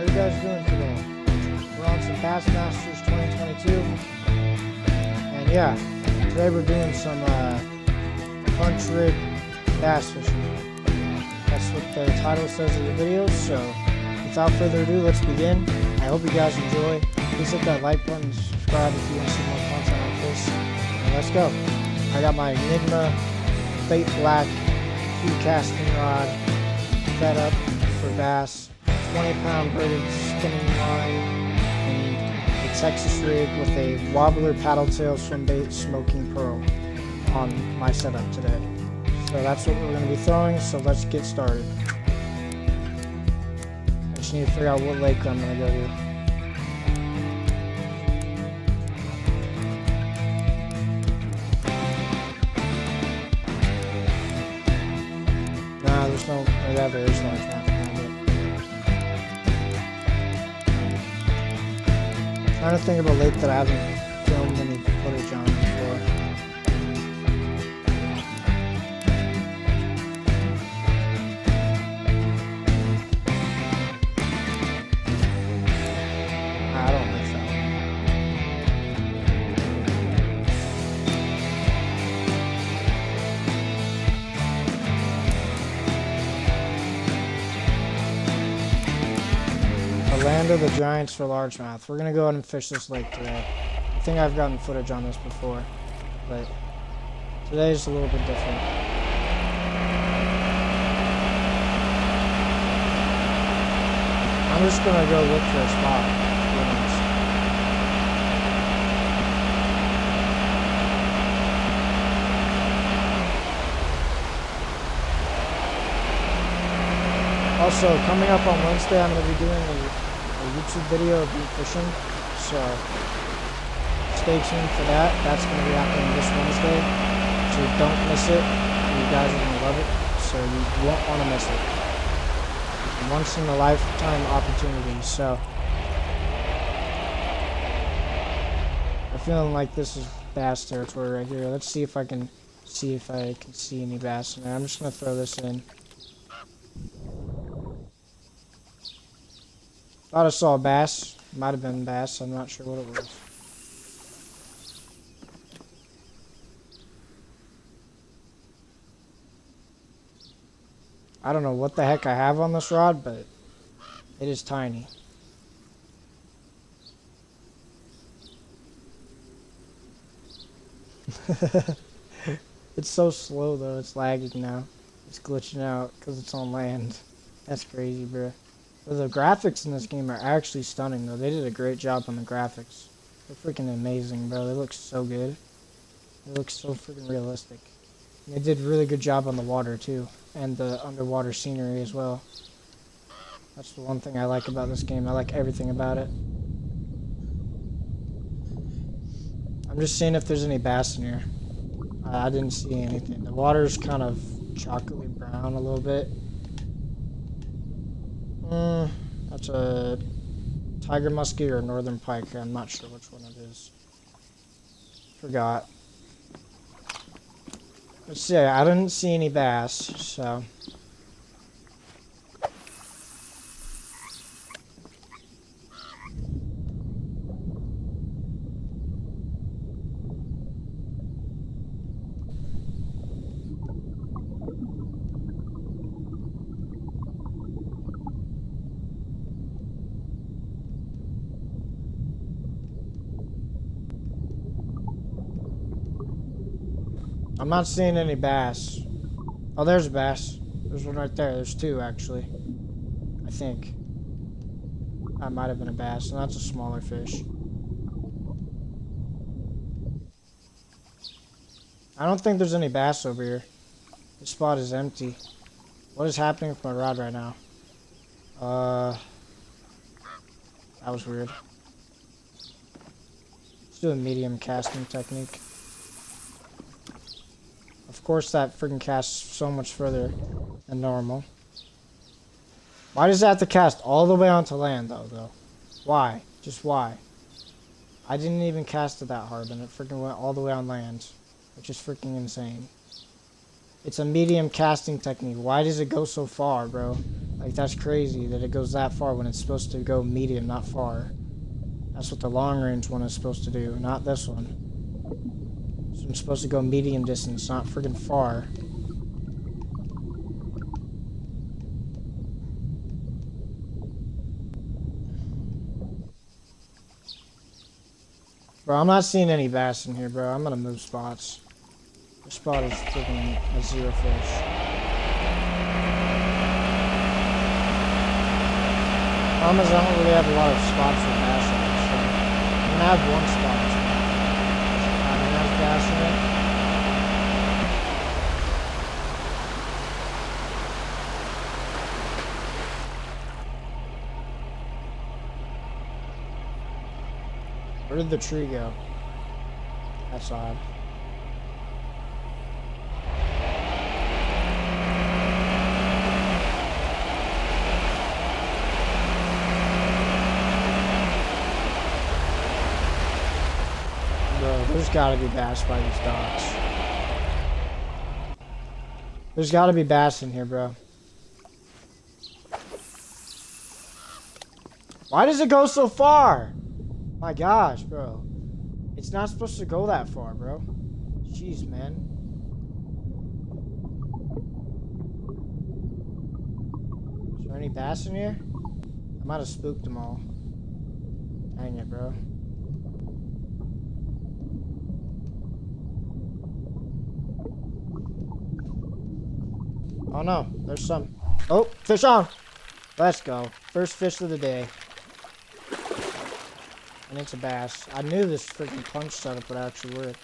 you guys doing today? We're on some Bassmasters 2022, and yeah, today we're doing some punch rig bass fishing. That's what the title says of the video, so without further ado, let's begin. I hope you guys enjoy. Please hit that like button and subscribe if you want to see more content like this. And let's go. I got my Enigma Bait Black Key casting rod set up for bass, 20-pound braided spinning line, and a Texas rig with a wobbler paddle tail swim bait smoking pearl on my setup today. So that's what we're going to be throwing, so let's get started. I just need to figure out what lake I'm going to go to. There's no, or that there is no traffic around it. I'm trying to think of a lake that I haven't filmed any footage on before. I don't think so. Land of the Giants for largemouth. We're gonna go ahead and fish this lake today. I think I've gotten footage on this before, but today's a little bit different. I'm just gonna go look for a spot, to be honest. Also, coming up on Wednesday, I'm going to be doing a YouTube video of me fishing, so stay tuned for that. That's going to be happening this Wednesday, so don't miss it. You guys are going to love it, so you won't want to miss it. Once in a lifetime opportunity, so I'm feeling like this is bass territory right here. Let's see if I can see any bass in there. I'm just going to throw this in. Thought I saw a bass. Might have been bass. I'm not sure what it was. I don't know what the heck I have on this rod, but it is tiny. It's so slow though. It's lagging now. It's glitching out because it's on land. That's crazy, bro. The graphics in this game are actually stunning, though. They did a great job on the graphics. They're freaking amazing, bro. They look so good. They look so freaking realistic. And they did a really good job on the water, too. And the underwater scenery as well. That's the one thing I like about this game. I like everything about it. I'm just seeing if there's any bass in here. I didn't see anything. The water's kind of chocolatey brown a little bit. That's a tiger muskie or a northern pike. I'm not sure which one it is. Forgot. Let's see. I didn't see any bass, so. I'm not seeing any bass. Oh, there's a bass. There's one right there. There's two, actually. I think. That might have been a bass, and that's a smaller fish. I don't think there's any bass over here. This spot is empty. What is happening with my rod right now? That was weird. Let's do a medium casting technique. Of course, that freaking casts so much further than normal. Why does it have to cast all the way onto land, though? Why? Just why? I didn't even cast it that hard, and it freaking went all the way on land, which is freaking insane. It's a medium casting technique. Why does it go so far, bro? Like, that's crazy that it goes that far when it's supposed to go medium, not far. That's what the long range one is supposed to do, not this one. So I'm supposed to go medium distance, not freaking far. Bro, I'm not seeing any bass in here, bro. I'm gonna move spots. This spot is freaking a zero fish. Problem is, I don't really have a lot of spots for bass in it, so I'm gonna have one spot. I don't have bass in it. Where did the tree go? That's odd. Bro, there's gotta be bass by these docks. There's gotta be bass in here, bro. Why does it go so far? My gosh, bro. It's not supposed to go that far, bro. Jeez, man. Is there any bass in here? I might have spooked them all. Dang it, bro. Oh no, there's some. Oh, fish on! Let's go. First fish of the day. And it's a bass. I knew this freaking punch setup would actually work.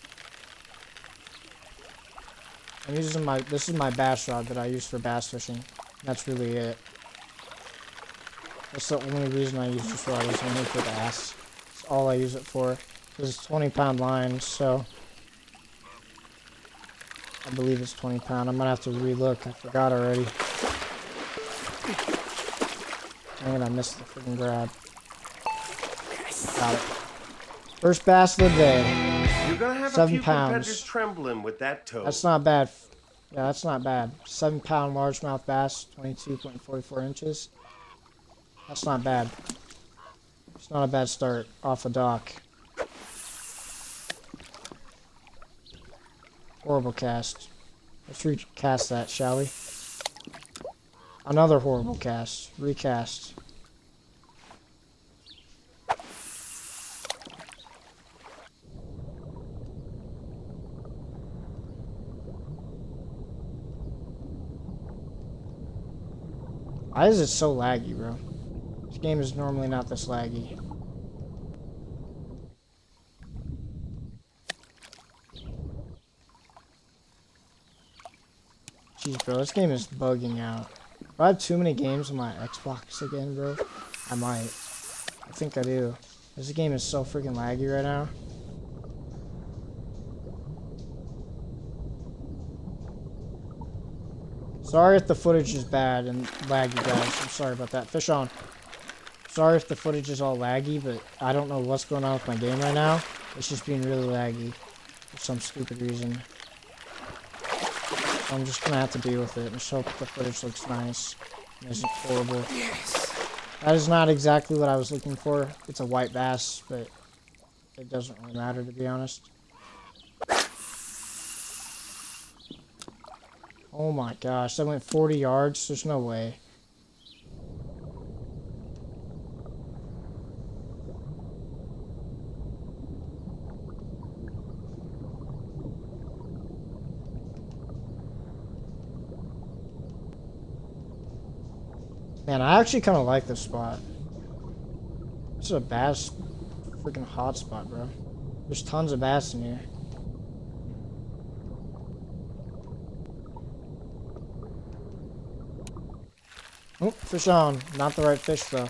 I'm using this is my bass rod that I use for bass fishing. That's really it. That's the only reason I use this rod, is only for bass. That's all I use it for. This is 20-pound line, so I believe it's 20-pound. I'm gonna have to re-look. I forgot already. Dang it, I missed the freaking grab. Got it. First bass of the day. You're gonna have 7 a few pounds. competitors trembling with that toe. That's not bad. Yeah, that's not bad. 7-pound largemouth bass, 22.44 inches. That's not bad. It's not a bad start off a dock. Horrible cast. Let's recast that, shall we? Another horrible cast. Recast. Why is it so laggy, bro? This game is normally not this laggy. Jeez, bro, this game is bugging out. Do I have too many games on my Xbox again, bro? I might. I think I do. This game is so freaking laggy right now. Sorry if the footage is bad and laggy, guys. I'm sorry about that. Fish on. Sorry if the footage is all laggy, but I don't know what's going on with my game right now. It's just being really laggy for some stupid reason. So I'm just gonna have to deal with it and just hope the footage looks nice and isn't horrible. Yes. That is not exactly what I was looking for. It's a white bass, but it doesn't really matter, to be honest. Oh my gosh, that went 40 yards? There's no way. Man, I actually kind of like this spot. This is a bass freaking hot spot, bro. There's tons of bass in here. Oh, fish on. Not the right fish, though.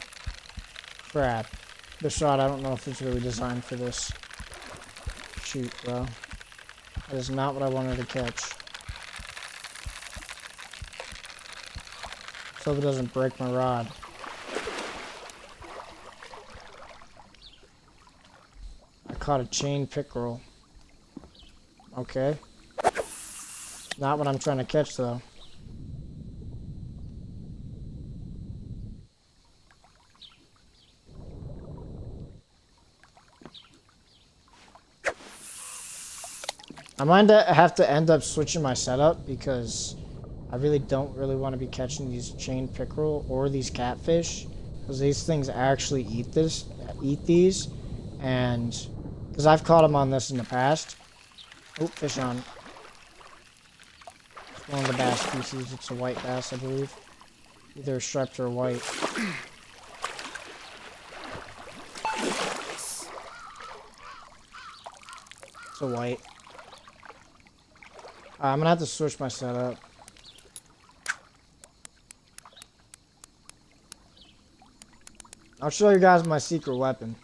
Crap. This shot, I don't know if it's really designed for this. Shoot, bro. That is not what I wanted to catch. So hope it doesn't break my rod. I caught a chain pickerel. Okay. Not what I'm trying to catch, though. I might have to end up switching my setup because I really don't want to be catching these chain pickerel or these catfish, because these things actually eat these, and because I've caught them on this in the past. Oh, fish on. It's one of the bass species. It's a white bass, I believe. Either striped or white. It's a white. I'm gonna have to switch my setup. I'll show you guys my secret weapon.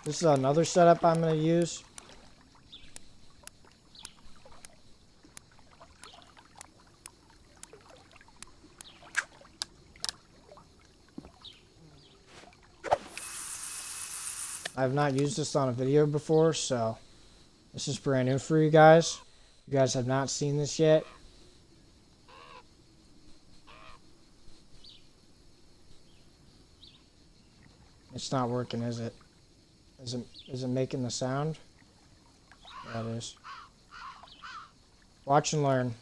This is another setup I'm gonna use. I have not used this on a video before, so this is brand new for you guys. You guys have not seen this yet. It's not working, is it? Is it making the sound? Yeah, it is. Watch and learn.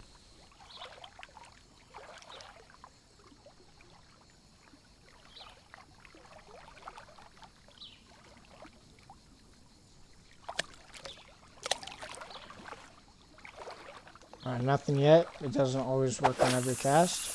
Alright, nothing yet. It doesn't always work on every cast.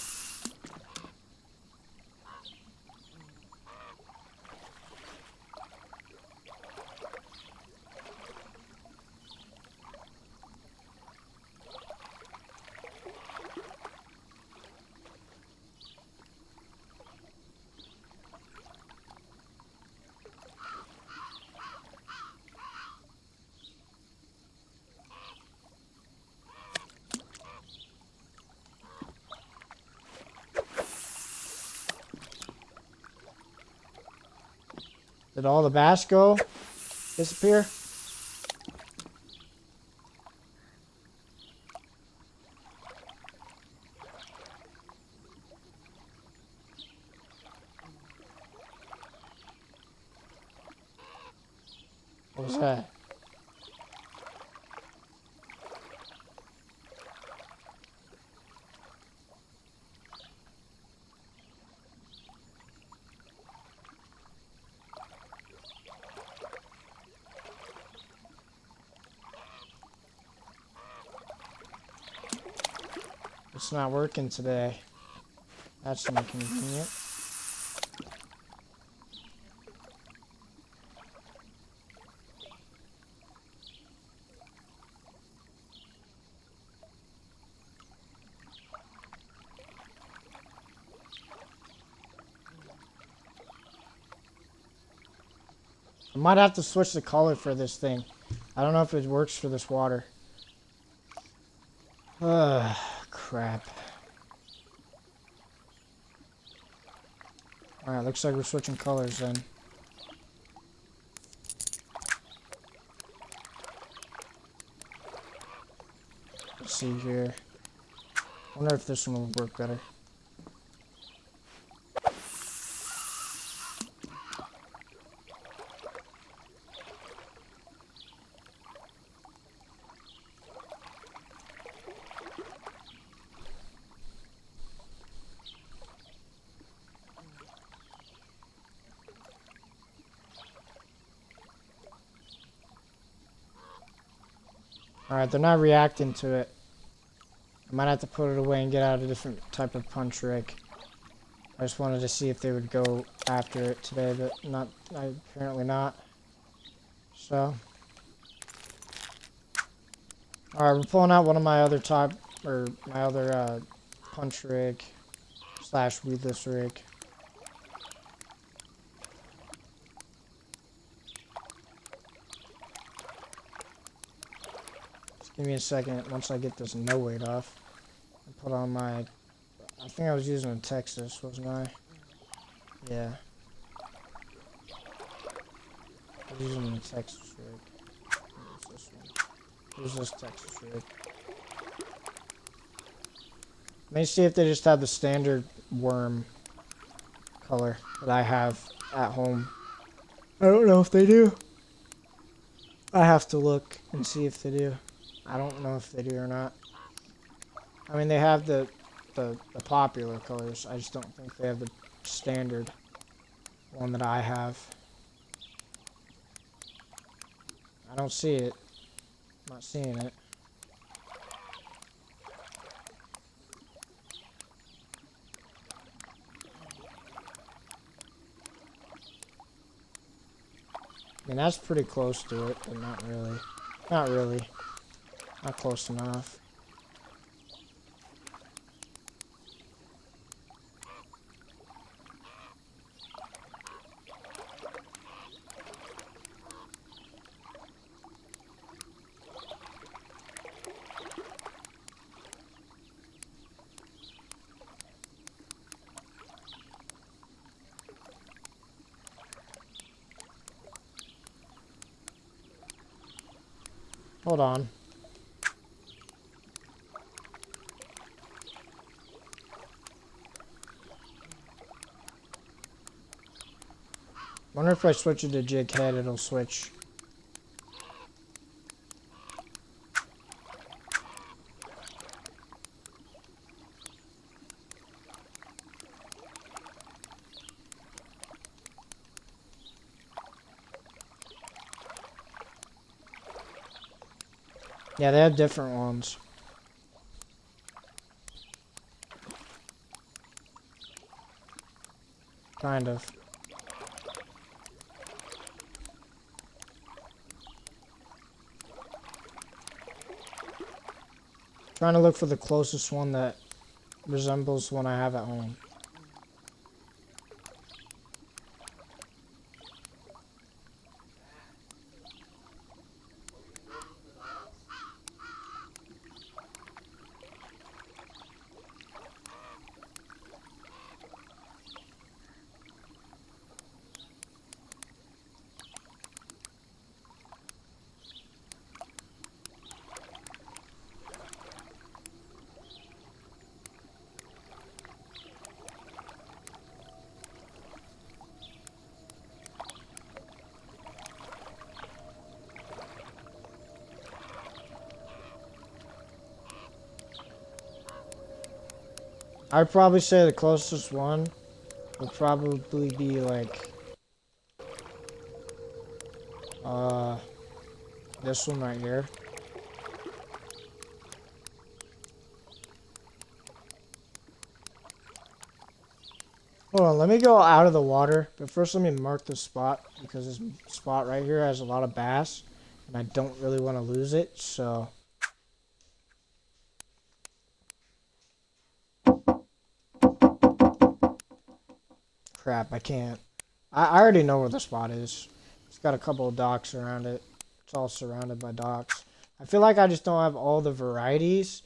Did all the bass go? Disappear? What was that? It's not working today. That's inconvenient. I might have to switch the color for this thing. I don't know if it works for this water. Ugh, crap. Alright, looks like we're switching colors then. Let's see here. Wonder if this one will work better. Alright, they're not reacting to it. I might have to put it away and get out a different type of punch rig. I just wanted to see if they would go after it today, but apparently not. So. Alright, we're pulling out one of my other punch rig / weedless rig. Give me a second once I get this no weight off. And put on my... I think I was using a Texas, wasn't I? Yeah. I'm using the Texas rig. Use this one. Use this Texas rig. Let me see if they just have the standard worm color that I have at home. I don't know if they do. I have to look and see if they do. I don't know if they do or not. I mean, they have the popular colors. I just don't think they have the standard one that I have. I don't see it. I'm not seeing it. I mean, that's pretty close to it, but not really. Not really. Not close enough. Hold on. Wonder if I switch it to jig head, it'll switch. Yeah, they have different ones. Kind of. Trying to look for the closest one that resembles the one I have at home. I'd probably say the closest one would probably be like this one right here. Hold on, let me go out of the water, but first let me mark the spot because this spot right here has a lot of bass and I don't really want to lose it, so crap, I can't. I already know where the spot is. It's got a couple of docks around it. It's all surrounded by docks. I feel like I just don't have all the varieties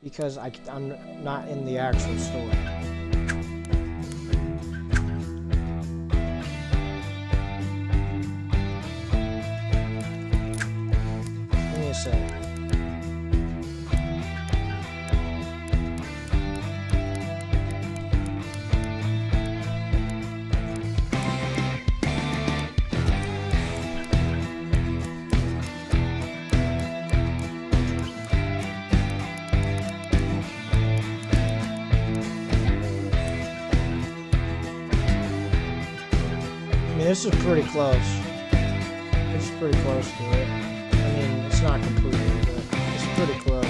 because I'm not in the actual store. Give me a sec. This is pretty close. It's pretty close to it. I mean, it's not completely, but it's pretty close.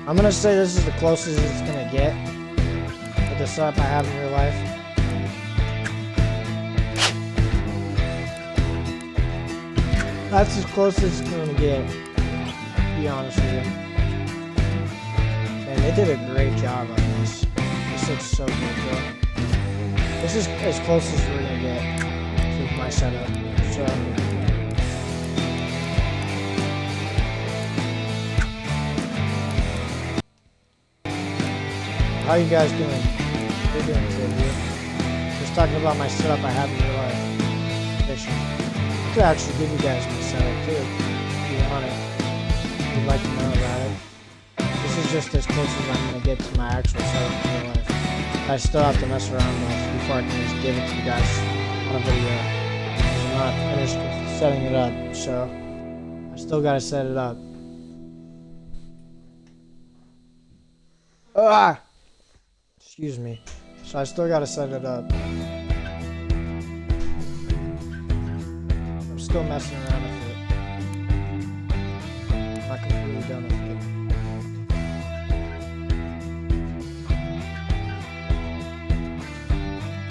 I'm gonna say this is the closest it's gonna get with the setup I have in real life. That's as close as it's gonna get, to be honest with you. And they did a great job on this. This looks so good, bro. This is as close as we're gonna get to my setup. So, how you guys doing? You're doing good, dude. Just talking about my setup I have in real life. Fishing. I could actually give you guys my setup too, if you want it. If you'd like to know about it. This is just as close as I'm gonna get to my actual setup in real life. I still have to mess around with before I can just give it to you guys on a video. I'm not finished with setting it up, so I still gotta set it up. Ah! Excuse me. So I still gotta set it up. I'm still messing around with it. I'm not completely done with it.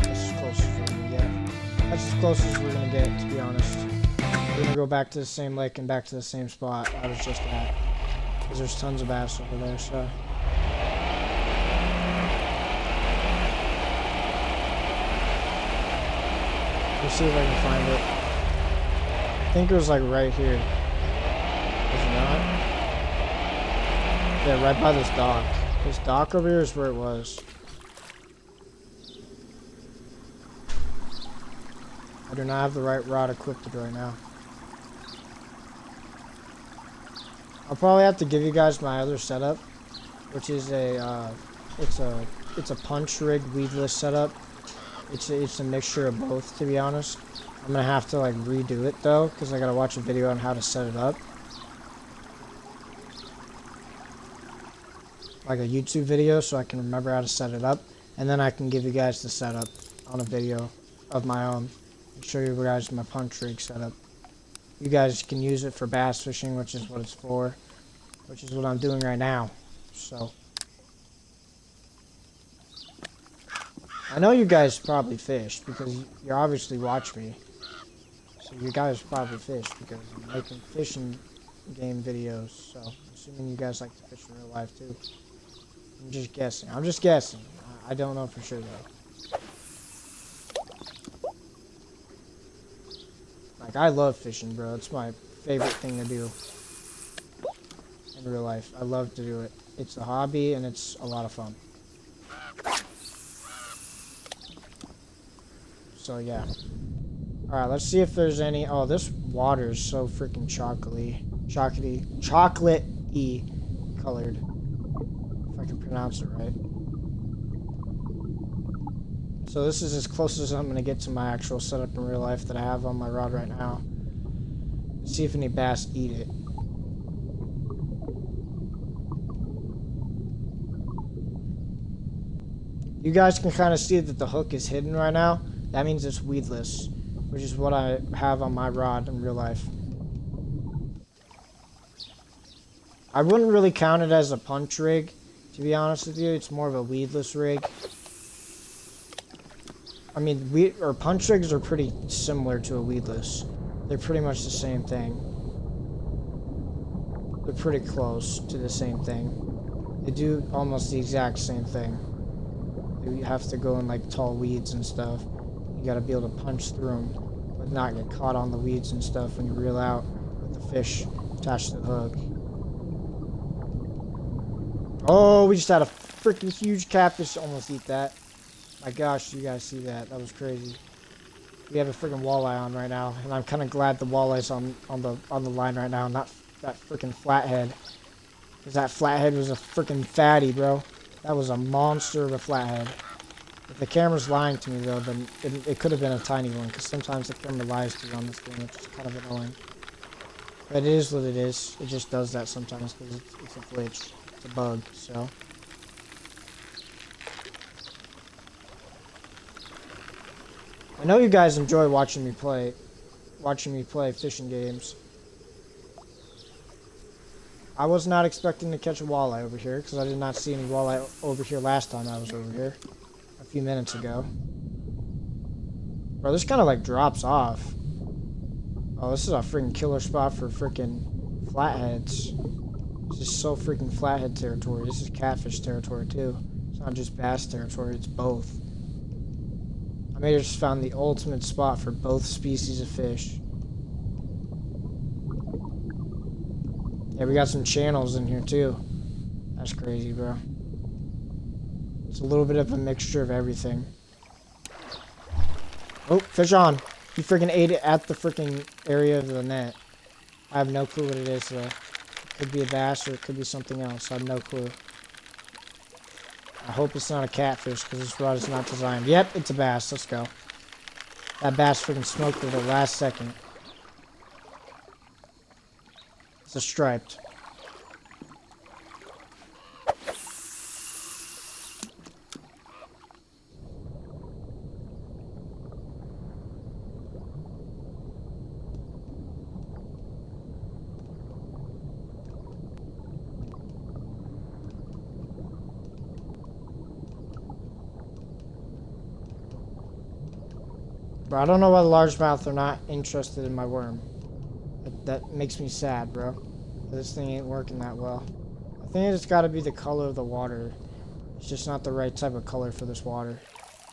That's as close as we're gonna get. That's as close as we're gonna get, to be honest. We're gonna go back to the same lake and back to the same spot I was just at. Because there's tons of bass over there, so. Let's see if I can find it. I think it was like right here. Is it not? Yeah, right by this dock. This dock over here is where it was. I do not have the right rod equipped right now. I'll probably have to give you guys my other setup, which is it's a punch rig weedless setup. It's a mixture of both, to be honest. I'm gonna have to like redo it though, because I gotta watch a video on how to set it up. Like a YouTube video, so I can remember how to set it up. And then I can give you guys the setup on a video of my own. And show you guys my punch rig setup. You guys can use it for bass fishing, which is what it's for. Which is what I'm doing right now. So. I know you guys probably fish because you obviously watch me. So you guys probably fish because I'm making fishing game videos. So I'm assuming you guys like to fish in real life too. I'm just guessing. I don't know for sure though. Like I love fishing, bro. It's my favorite thing to do in real life. I love to do it. It's a hobby and it's a lot of fun. So yeah. Alright, let's see if there's any. Oh, this water is so freaking chocolatey colored. If I can pronounce it right. So this is as close as I'm going to get to my actual setup in real life that I have on my rod right now. Let's see if any bass eat it. You guys can kind of see that the hook is hidden right now. That means it's weedless, which is what I have on my rod in real life. I wouldn't really count it as a punch rig, to be honest with you. It's more of a weedless rig. I mean, punch rigs are pretty similar to a weedless. They're pretty much the same thing. They're pretty close to the same thing. They do almost the exact same thing. You have to go in like tall weeds and stuff. You gotta be able to punch through them, but not get caught on the weeds and stuff when you reel out with the fish attached to the hook. Oh, we just had a freaking huge catfish almost eat that. My gosh, you guys see that? That was crazy. We have a freaking walleye on right now, and I'm kind of glad the walleye's on the line right now, not that freaking flathead. Because that flathead was a freaking fatty, bro. That was a monster of a flathead. If the camera's lying to me, though, then it could have been a tiny one, because sometimes the camera lies to you on this game, which is kind of annoying. But it is what it is. It just does that sometimes, because it's a glitch. It's a bug, so. I know you guys enjoy watching me play fishing games. I was not expecting to catch a walleye over here because I did not see any walleye over here last time I was over here a few minutes ago. Bro, this kind of like drops off. Oh, this is a freaking killer spot for freaking flatheads. This is so freaking flathead territory. This is catfish territory too. It's not just bass territory, it's both. I may have just found the ultimate spot for both species of fish. Yeah, we got some channels in here too. That's crazy, bro. It's a little bit of a mixture of everything. Oh, fish on. He freaking ate it at the freaking area of the net. I have no clue what it is though. It could be a bass or it could be something else. I have no clue. I hope it's not a catfish because this rod is not designed. Yep, it's a bass. Let's go. That bass freaking smoked it at the last second. It's a striped. Bro, I don't know why the largemouth are not interested in my worm. That makes me sad, bro. This thing ain't working that well. I think it's got to be the color of the water. It's just not the right type of color for this water.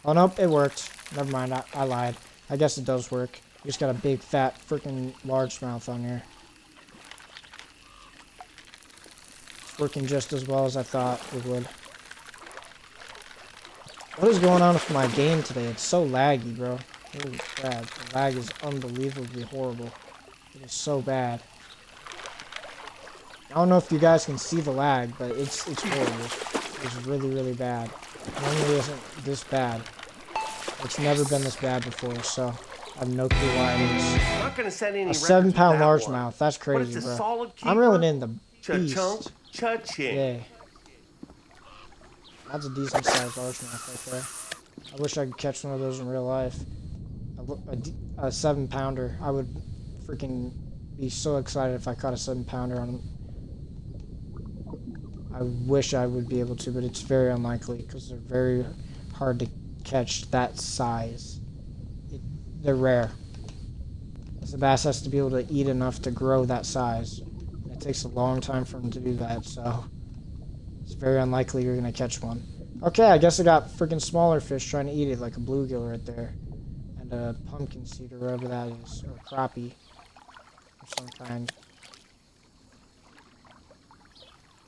Oh, nope, it worked. Never mind, I lied. I guess it does work. You just got a big, fat, freaking largemouth on here. It's working just as well as I thought it would. What is going on with my game today? It's so laggy, bro. Holy crap. The lag is unbelievably horrible. It is so bad. I don't know if you guys can see the lag, but it's horrible. It's really, really bad. It normally isn't this bad. It's never been this bad before, so I have no clue why it is. I'm not gonna set any A 7-pound records with that largemouth. That's one. But crazy, it's a bro. solid I'm reeling keeper. in the Cha-chunk, beast. cha-ching. Yeah. That's a decent sized largemouth right there. I wish I could catch one of those in real life. A 7-pounder. I would freaking be so excited if I caught a 7-pounder on. I wish I would be able to, but it's very unlikely because they're very hard to catch that size. They're rare. The bass has to be able to eat enough to grow that size. It takes a long time for them to do that, so it's very unlikely you're gonna catch one. Okay, I guess I got freaking smaller fish trying to eat it, like a bluegill right there. And a pumpkin seed or whatever that is, or crappie of some kind.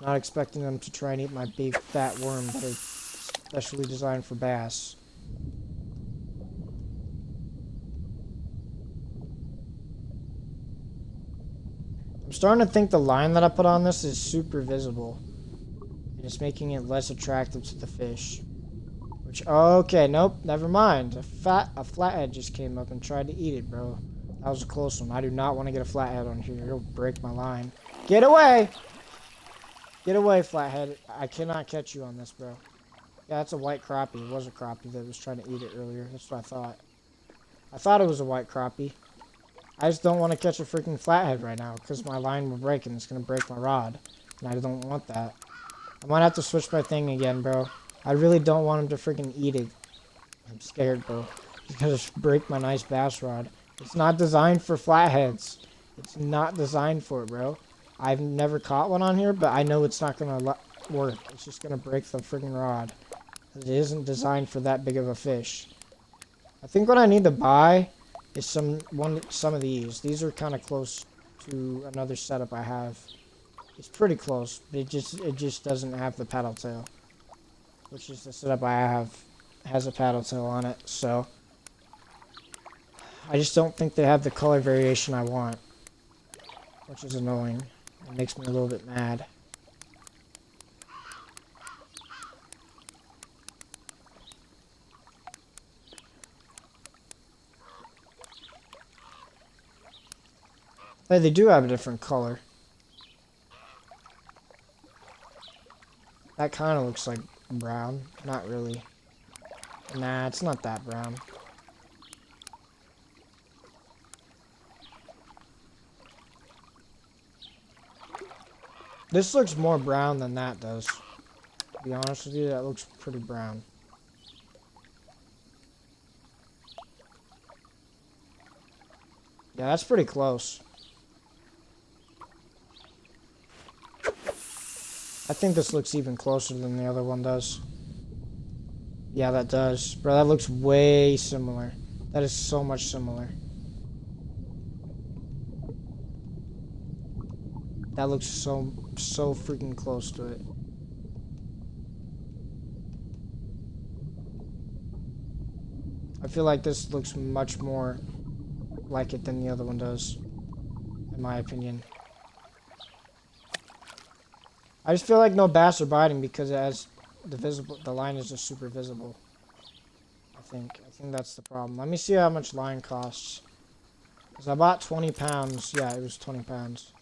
Not expecting them to try and eat my big fat worm that is specially designed for bass. I'm starting to think the line that I put on this is super visible. And it's making it less attractive to the fish. Which, okay, nope, never mind. A flathead just came up and tried to eat it, bro. That was a close one. I do not want to get a flathead on here. It'll break my line. Get away! Get away, flathead. I cannot catch you on this, bro. Yeah, that's a white crappie. It was a crappie that was trying to eat it earlier. That's what I thought. I thought it was a white crappie. I just don't want to catch a freaking flathead right now because my line will break and it's going to break my rod. And I don't want that. I might have to switch my thing again, bro. I really don't want him to freaking eat it. I'm scared, bro. He's going to break my nice bass rod. It's not designed for flatheads. It's not designed for it, bro. I've never caught one on here, but I know it's not going to work. It's just going to break the freaking rod. It isn't designed for that big of a fish. I think what I need to buy is some of these. These are kind of close to another setup I have. It's pretty close, but it just doesn't have the paddle tail. Which is the setup I have. Has a paddle tail on it, so I just don't think they have the color variation I want. Which is annoying. It makes me a little bit mad. Hey, they do have a different color. That kind of looks like brown. Not really. Nah, it's not that brown. This looks more brown than that does. To be honest with you, that looks pretty brown. Yeah, that's pretty close. I think this looks even closer than the other one does. Yeah, that does. Bro, that looks way similar. That is so much similar. That looks so freaking close to it. I feel like this looks much more like it than the other one does, in my opinion. I just feel like no bass are biting because it has the line is just super visible. I think that's the problem. Let me see how much line costs. Because I bought 20 pounds. Yeah, it was 20 pounds.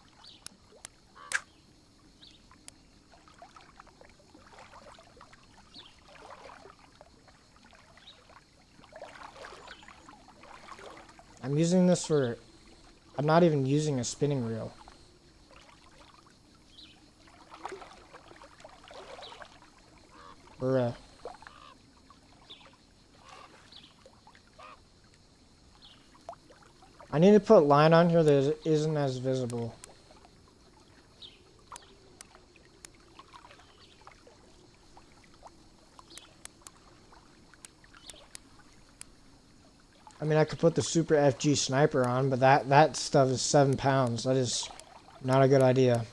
I'm using this for... I'm not even using a spinning reel. Bruh. I need to put line on here that isn't as visible. I mean, I could put the Super FG Sniper on, but that stuff is 7 pounds. That is not a good idea.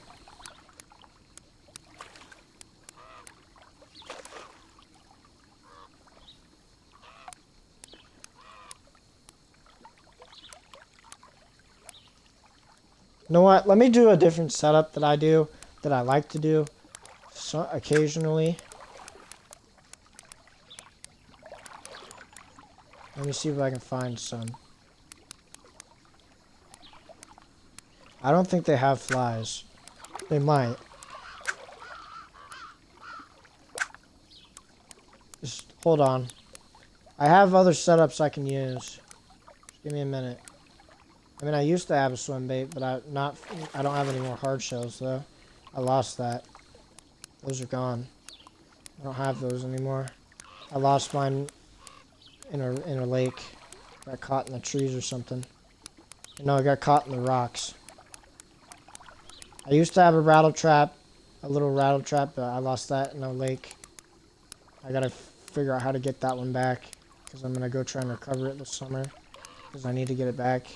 You know what? Let me do a different setup that I like to do so occasionally. Let me see if I can find some. I don't think they have flies. They might. Just hold on. I have other setups I can use. Just give me a minute. I mean, I used to have a swim bait, but I don't have any more hard shells though. I lost that. Those are gone. I don't have those anymore. I lost mine in a lake. Got caught in the trees or something. No, I got caught in the rocks. I used to have a rattle trap, a little rattle trap, but I lost that in a lake. I gotta figure out how to get that one back because I'm gonna go try and recover it this summer because I need to get it back.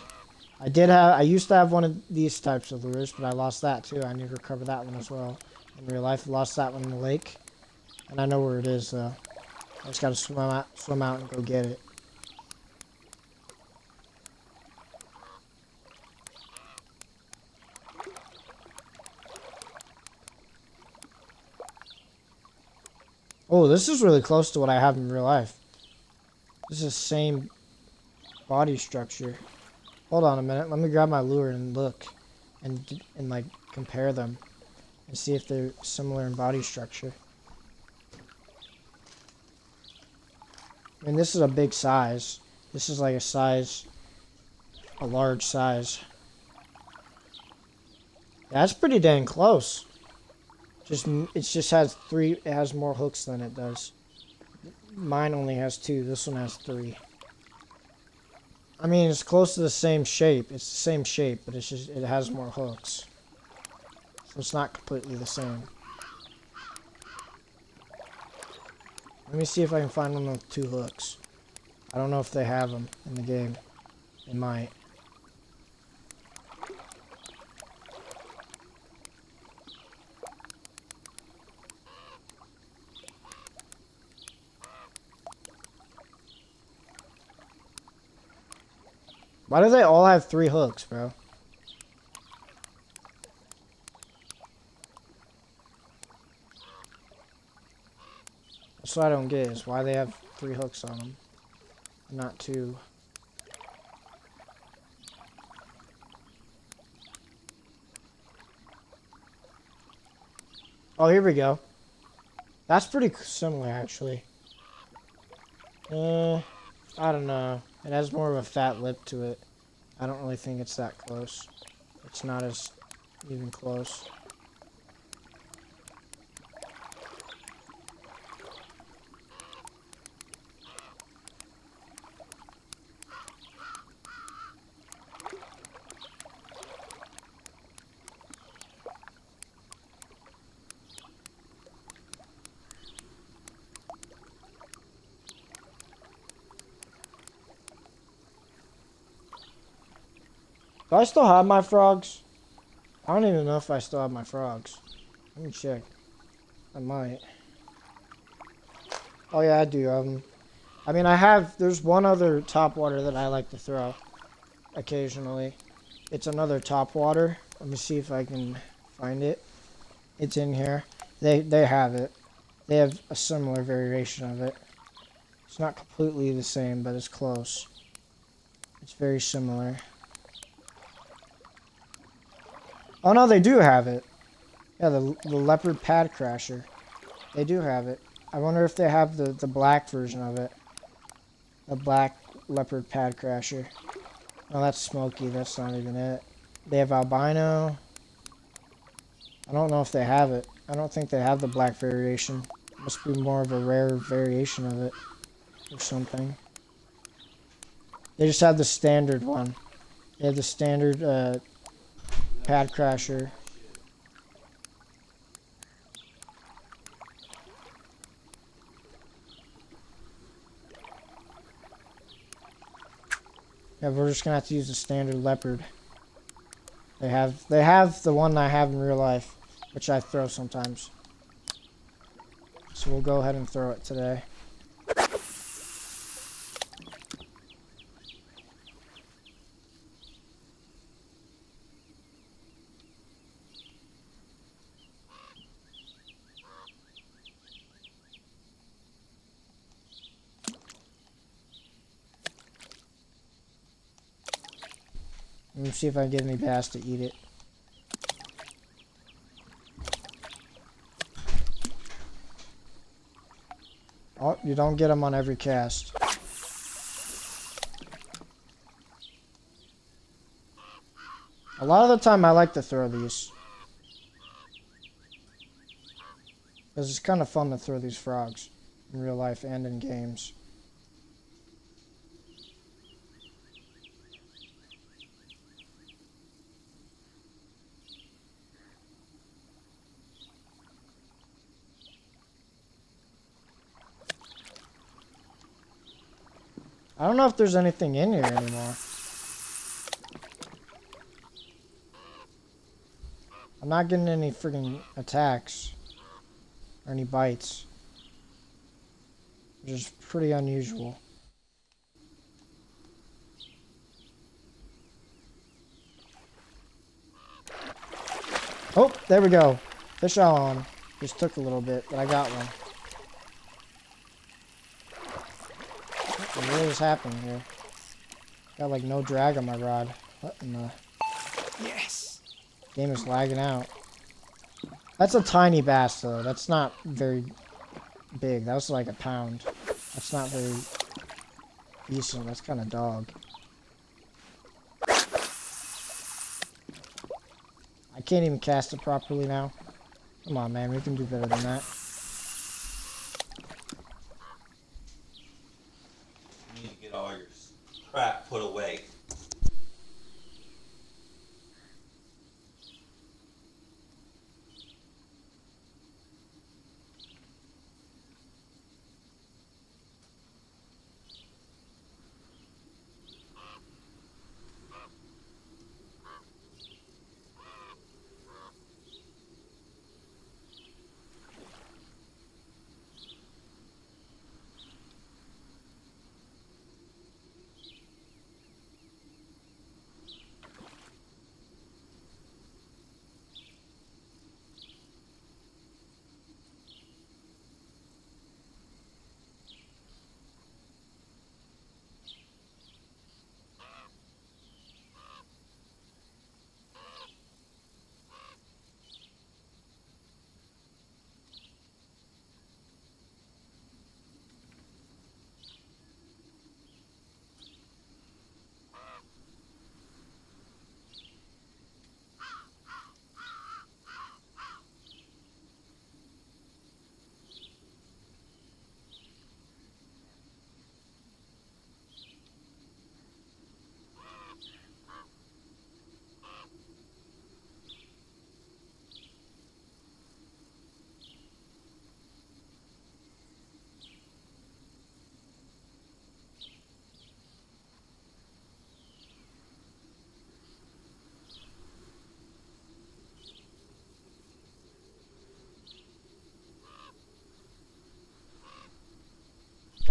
I used to have one of these types of lures, but I lost that too. I need to recover that one as well. In real life, I lost that one in the lake, and I know where it is though. I just gotta swim out and go get it. Oh, this is really close to what I have in real life. This is the same body structure. Hold on a minute. Let me grab my lure and look and like compare them and see if they're similar in body structure. I mean, this is a big size. This is like a large size. That's pretty dang close. It just has it has more hooks than it does. Mine only has 2. This one has 3. I mean, it's close to the same shape. It's the same shape, but it has more hooks. So it's not completely the same. Let me see if I can find one with 2 hooks. I don't know if they have them in the game. They might. Why do they all have 3 hooks, bro? That's what I don't get, is why they have 3 hooks on them. Not 2. Oh, here we go. That's pretty similar, actually. I don't know. It has more of a fat lip to it. I don't really think it's that close. It's not as even close. Do I still have my frogs? I don't even know if I still have my frogs. Let me check. I might. Oh yeah, I do. I mean, there's one other top water that I like to throw occasionally. It's another top water. Let me see if I can find it. It's in here. They have it. They have a similar variation of it. It's not completely the same, but it's close. It's very similar. Oh no, they do have it. Yeah, the leopard pad crasher. They do have it. I wonder if they have the black version of it. The black leopard pad crasher. Oh, that's smoky. That's not even it. They have albino. I don't know if they have it. I don't think they have the black variation. Must be more of a rare variation of it. Or something. They just have the standard one. They have the standard pad crasher. Yeah, we're just gonna have to use the standard leopard. They have the one I have in real life, which I throw sometimes. So we'll go ahead and throw it today. Let me see if I can get any bass to eat it. Oh, you don't get them on every cast. A lot of the time I like to throw these. Because it's kind of fun to throw these frogs. In real life and in games. I don't know if there's anything in here anymore. I'm not getting any friggin' attacks. Or any bites. Which is pretty unusual. Oh, there we go. Fish on. Just took a little bit, but I got one. What is happening here? Got like no drag on my rod. What in the... Yes. Game is lagging out. That's a tiny bass though. That's not very big. That was like a pound. That's not very decent. That's kind of dog. I can't even cast it properly now. Come on, man. We can do better than that. You need to get all your crap put away.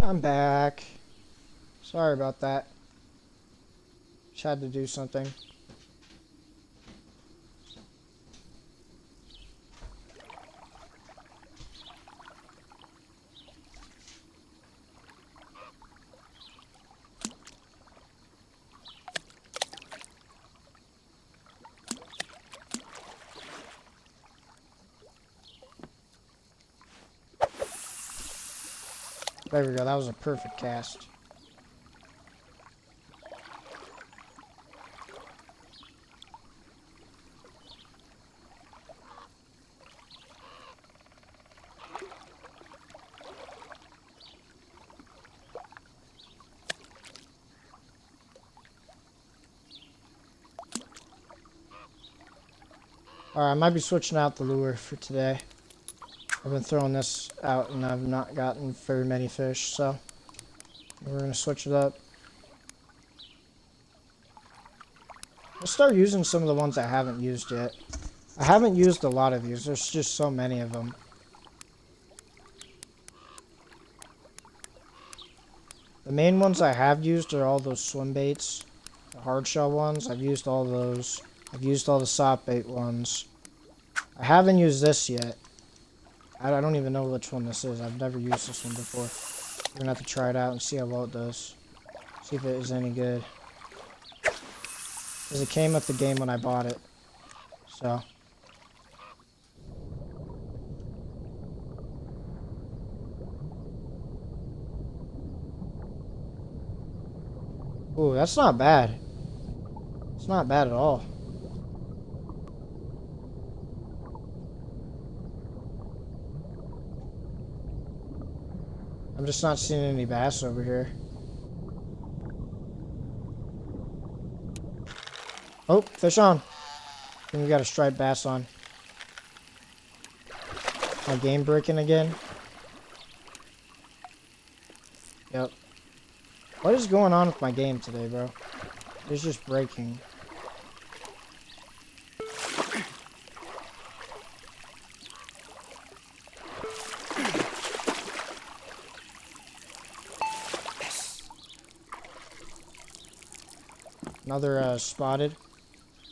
I'm back. Sorry about that. Just had to do something. There we go. That was a perfect cast. Alright, I might be switching out the lure for today. I've been throwing this out and I've not gotten very many fish, so we're going to switch it up. I'll start using some of the ones I haven't used yet. I haven't used a lot of these, there's just so many of them. The main ones I have used are all those swim baits, the hard shell ones. I've used all those. I've used all the soft bait ones. I haven't used this yet. I don't even know which one this is. I've never used this one before. We're gonna have to try it out and see how well it does. See if it is any good. Because it came with the game when I bought it. So. Ooh, that's not bad. It's not bad at all. I'm just not seeing any bass over here. Oh, fish on. I think we got a striped bass on. My game breaking again. Yep. What is going on with my game today, bro? It's just breaking. Another spotted.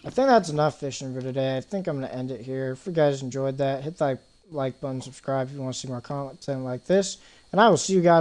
I think that's enough fishing for today. I think I'm going to end it here. If you guys enjoyed that, hit that like button, subscribe if you want to see more content like this. And I will see you guys